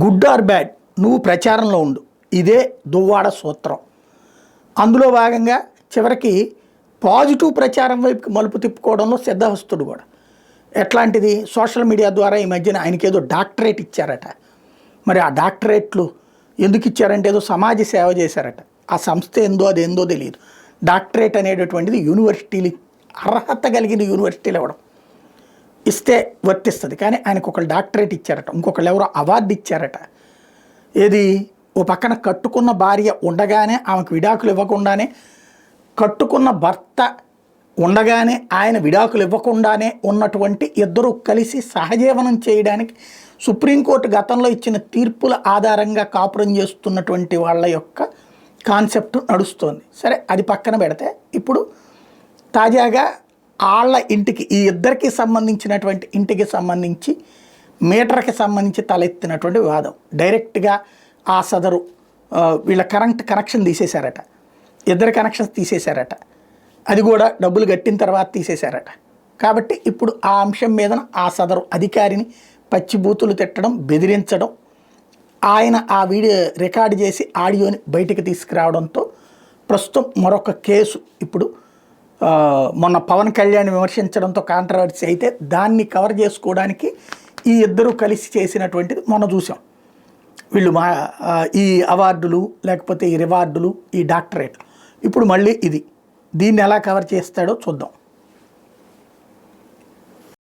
Good or bad నువ్వు ప్రచారంలో ఉండు, ఇదే దువ్వాడ సూత్రం. అందులో భాగంగా చివరికి పాజిటివ్ ప్రచారం వైపుకి మలుపు తిప్పుకోవడంలో సిద్ధహస్తుడు కూడా. ఎట్లాంటిది? సోషల్ మీడియా ద్వారా ఈ మధ్యన ఆయనకి ఏదో డాక్టరేట్ ఇచ్చారట. మరి ఆ డాక్టరేట్లు ఎందుకు ఇచ్చారంటే ఏదో సమాజ సేవ చేశారట. ఆ సంస్థ ఏందో అదేందో తెలియదు. డాక్టరేట్ అనేటటువంటిది యూనివర్సిటీలు, అర్హత కలిగిన యూనివర్సిటీలు ఇవ్వడం, ఇస్తే వర్తిస్తుంది. కానీ ఆయనకు ఒకళ్ళు డాక్టరేట్ ఇచ్చారట, ఇంకొకళ్ళు ఎవరో అవార్డు ఇచ్చారట. ఏది? ఓ పక్కన కట్టుకున్న భార్య ఉండగానే ఆమెకు విడాకులు ఇవ్వకుండానే, కట్టుకున్న భర్త ఉండగానే ఆయన విడాకులు ఇవ్వకుండానే ఉన్నటువంటి ఇద్దరు కలిసి సహజీవనం చేయడానికి సుప్రీంకోర్టు గతంలో ఇచ్చిన తీర్పుల ఆధారంగా కాపురం చేస్తున్నటువంటి వాళ్ళ యొక్క కాన్సెప్ట్ నడుస్తోంది. సరే, అది పక్కన పెడితే ఇప్పుడు తాజాగా వాళ్ళ ఇంటికి, ఈ ఇద్దరికి సంబంధించినటువంటి ఇంటికి సంబంధించి మీటర్కి సంబంధించి తలెత్తినటువంటి వివాదం. డైరెక్ట్గా ఆ సదరు వీళ్ళ కనెక్షన్ తీసేశారట, ఇద్దరు కనెక్షన్స్ తీసేశారట. అది కూడా డబ్బులు కట్టిన తర్వాత తీసేశారట. కాబట్టి ఇప్పుడు ఆ అంశం మీద ఆ సదరు అధికారిని పచ్చిబూతులు తిట్టడం, బెదిరించడం, ఆయన ఆ వీడియో రికార్డు చేసి ఆడియోని బయటికి తీసుకురావడంతో ప్రస్తుతం మరొక కేసు ఇప్పుడు మొన్న పవన్ కళ్యాణ్ విమర్శించడంతో కాంట్రవర్సీ అయితే దాన్ని కవర్ చేసుకోవడానికి ఈ ఇద్దరు కలిసి చేసినటువంటిది మొన్న చూసాం. వీళ్ళు ఈ అవార్డులు లేకపోతే ఈ రివార్డులు, ఈ డాక్టరేట్లు, ఇప్పుడు మళ్ళీ ఇది. దీన్ని ఎలా కవర్ చేస్తాడో చూద్దాం.